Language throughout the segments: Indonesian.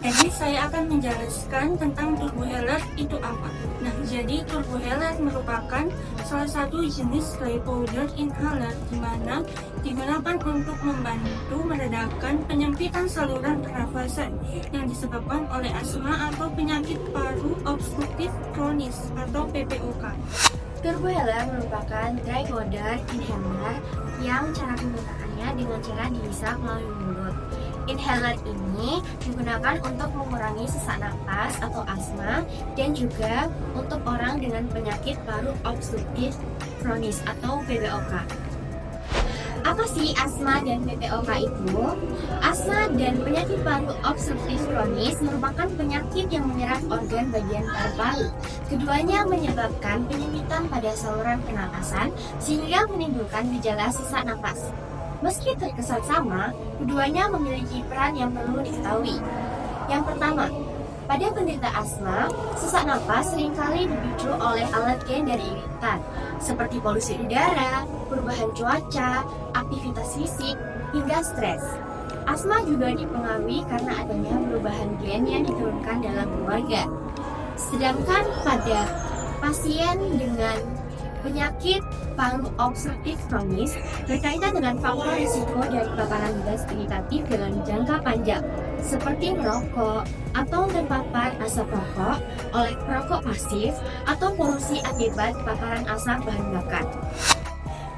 Jadi saya akan menjelaskan tentang turbo healer itu apa. Nah, jadi turbo healer merupakan salah satu jenis dry powder inhaler di mana digunakan untuk membantu meredakan penyempitan saluran pernafasan yang disebabkan oleh asma atau penyakit paru obstruktif kronis atau PPOK. Turbo healer merupakan dry powder inhaler yang cara penggunaannya dengan cara dihisap melalui mulut. Inhaler ini digunakan untuk mengurangi sesak napas atau asma dan juga untuk orang dengan penyakit paru obstruktif kronis atau PPOK. Apa sih asma dan PPOK itu? Asma dan penyakit paru obstruktif kronis merupakan penyakit yang menyerang organ bagian paru-paru. Keduanya menyebabkan penyempitan pada saluran pernapasan sehingga menimbulkan gejala sesak napas. Meski terkesan sama, keduanya memiliki peran yang perlu diketahui. Yang pertama, pada penderita asma, sesak napas seringkali dipicu oleh alergen dari iritan, seperti polusi udara, perubahan cuaca, aktivitas fisik, hingga stres. Asma juga dipengaruhi karena adanya perubahan gen yang diturunkan dalam keluarga. Sedangkan pada pasien dengan penyakit paru obstruktif kronis berkaitan dengan faktor risiko dari paparan gas iritatif dalam jangka panjang, seperti merokok atau terpapar asap rokok oleh perokok pasif atau polusi akibat paparan asap bahan bakar.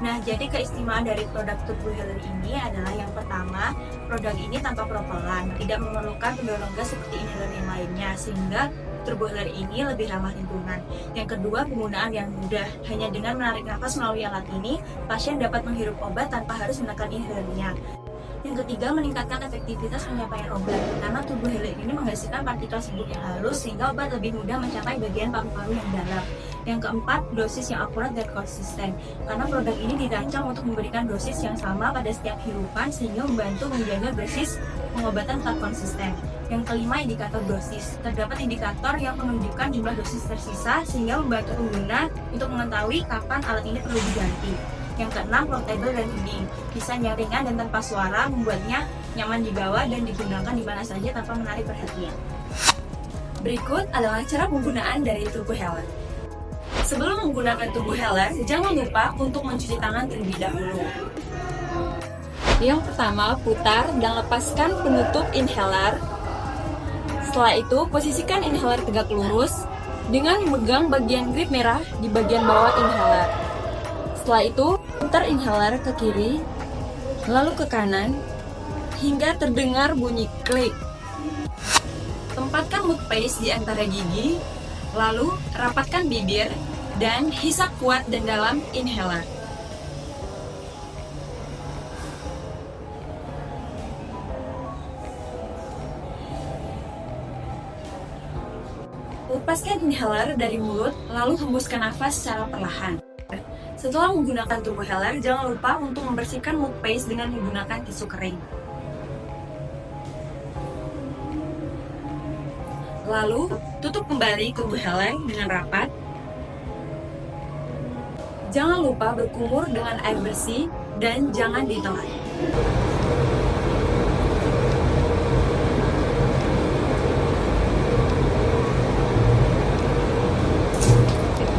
Nah, jadi keistimewaan dari produk turbo healer ini adalah yang pertama, produk ini tanpa propelan, tidak memerlukan pendorong gas seperti inhaler yang lainnya, sehingga turbo healer ini lebih ramah lingkungan. Yang kedua, penggunaan yang mudah. Hanya dengan menarik nafas melalui alat ini, pasien dapat menghirup obat tanpa harus menekan inhalernya. Yang ketiga, meningkatkan efektivitas penyampaian obat, karena turbo healer ini menghasilkan partikel sebut yang halus sehingga obat lebih mudah mencapai bagian paru-paru yang dalam. Yang keempat, dosis yang akurat dan konsisten, karena produk ini dirancang untuk memberikan dosis yang sama pada setiap hirupan sehingga membantu menjaga dosis pengobatan tetap konsisten. Yang kelima, indikator dosis. Terdapat indikator yang menunjukkan jumlah dosis tersisa sehingga membantu pengguna untuk mengetahui kapan alat ini perlu diganti. Yang keenam, portable dan tuning. Desainnya ringan dan tanpa suara membuatnya nyaman dibawa dan digunakan di mana saja tanpa menarik perhatian. Berikut adalah cara penggunaan dari turbo healer. Sebelum menggunakan turbo healer, jangan lupa untuk mencuci tangan terlebih dahulu. Yang pertama, putar dan lepaskan penutup inhaler. Setelah itu, posisikan inhaler tegak lurus dengan memegang bagian grip merah di bagian bawah inhaler. Setelah itu, putar inhaler ke kiri, lalu ke kanan, hingga terdengar bunyi klik. Tempatkan toothpaste di antara gigi, lalu rapatkan bibir, dan hisap kuat dan dalam inhaler. Lepaskan inhaler dari mulut, lalu hembuskan nafas secara perlahan. Setelah menggunakan turbo healer, jangan lupa untuk membersihkan toothpaste dengan menggunakan tisu kering. Lalu, tutup kembali turbo healer dengan rapat. Jangan lupa berkumur dengan air bersih dan jangan ditelan.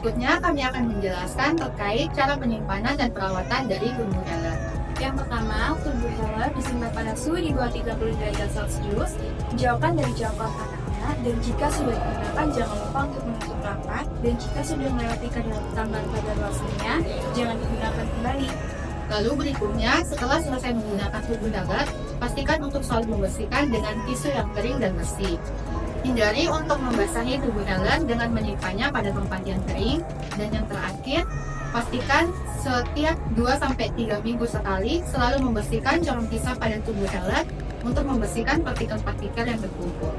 Berikutnya kami akan menjelaskan terkait cara penyimpanan dan perawatan dari turbo healer. Yang pertama, turbo healer disimpan pada suhu di bawah 30 derajat Celcius, jauhkan dari jangkauan panasnya, dan jika sudah digunakan jangan lupa untuk menutup rapat, dan jika sudah melewati tanggal kadaluarsanya, jangan digunakan kembali. Lalu berikutnya, setelah selesai menggunakan turbo healer, pastikan untuk selalu membersihkan dengan tisu yang kering dan bersih. Hindari untuk membasahi turbo healer dengan menyimpannya pada tempat yang kering. Dan yang terakhir, pastikan setiap 2-3 minggu sekali selalu membersihkan jarum pisah pada turbo healer untuk membersihkan partikel-partikel yang berkumpul.